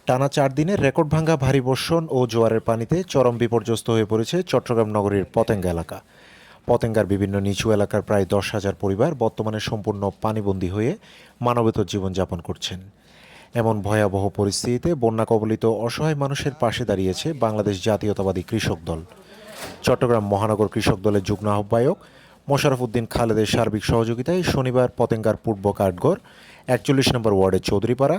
টানা 4 দিনের রেকর্ড ভাঙ্গা ভারী বর্ষণ ও জোয়ারের পানিতে চরম বিপর্যস্ত হয়ে পড়েছে চট্টগ্রাম নগরীর পতেঙ্গা এলাকা। পতেঙ্গার বিভিন্ন নিচু এলাকার প্রায় 10,000 পরিবার বর্তমানে সম্পূর্ণ পানিবন্দী হয়ে মানবেতর জীবনযাপন করছেন। এমন ভয়াবহ পরিস্থিতিতে বন্যা কবলিত অসহায় মানুষের পাশে দাঁড়িয়েছে বাংলাদেশ জাতীয়তাবাদী কৃষক দল। চট্টগ্রাম মহানগর কৃষক দলের যুগ্ম আহ্বায়ক মোশাররফ উদ্দিন খালেদের সার্বিক সহযোগিতায় শনিবার পতেঙ্গার পূর্ব কাঠগড়, 41 নম্বর ওয়ার্ডের চৌধুরীপাড়া,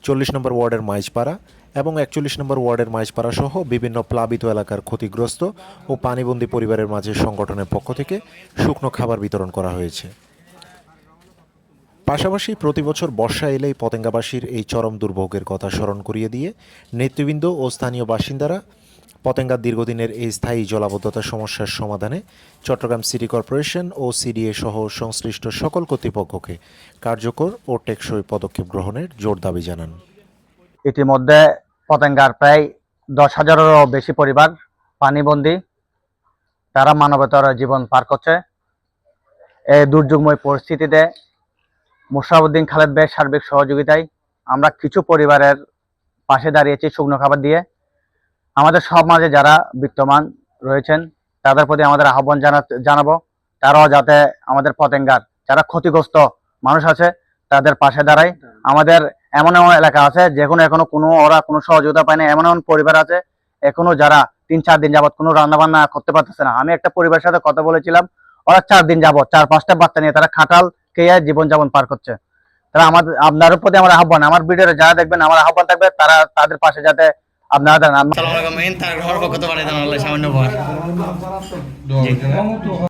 40 নম্বর ওয়ার্ডের মাইজপাড়া এবং 41 নম্বর ওয়ার্ডের মাইজপাড়া সহ বিভিন্ন প্লাবিত এলাকার ক্ষতিগ্রস্ত ও পানিবন্দী পরিবারের মাঝে সংগঠনের পক্ষ থেকে শুকনো খাবার বিতরণ করা হয়েছে। পাশাপাশি প্রতিবছর বর্ষা এলেই পতেঙ্গাবাসীর এই চরম দুর্ভোগের কথা স্মরণ করিয়ে দিয়ে নেতৃবৃন্দ ও স্থানীয় বাসিন্দারা পতেঙ্গার দীর্ঘদিনের এই স্থায়ী জলাবদ্ধতা সমস্যার সমাধানে চট্টগ্রাম সিটি কর্পোরেশন ও সিডিএ সহ সংশ্লিষ্ট সকল কর্তৃপক্ষকে কার্যকর ও টেকসই পদক্ষেপ গ্রহণের জোর দাবি জানান। ইতিমধ্যে পতেঙ্গার প্রায় 10,000-এরও বেশি পরিবার পানিবন্দী, তারা মানবতার জীবন পার করছে। এই দুর্যোগময় পরিস্থিতিতে মোশাররফ উদ্দিন খালেদ ভাইয়ের সার্বিক সহযোগিতায় আমরা কিছু পরিবারের পাশে দাঁড়িয়েছি শুকনো খাবার দিয়ে। আমাদের সব মাঝে যারা বিত্তমান রয়েছেন তাদের প্রতি আমাদের আহ্বান জানাবো, তারাও যাতে আমাদের পতেঙ্গার যারা ক্ষতিগ্রস্ত মানুষ আছে তাদের পাশে দাঁড়ায়। আমাদের এমন এমন এলাকা আছে যেখানে এখনো ওরা কোনো সহযোগিতা পায় না, এমন এমন পরিবার আছে এখনো যারা 3-4 দিন যাবত কোনো রান্না বান্না করতে পারতেছে না। আমি একটা পরিবারের সাথে কথা বলেছিলাম, ওরা 4 দিন যাবত 4-5টা বাচ্চা নিয়ে তারা খাটাল খেয়ে জীবনযাপন পার করছে। তারা আপনাদের প্রতি আমার আহ্বান, আমার ভিডিওতে যারা দেখবেন আমার আহ্বান থাকবে তারা তাদের পাশে যাতে আপনারা দেন।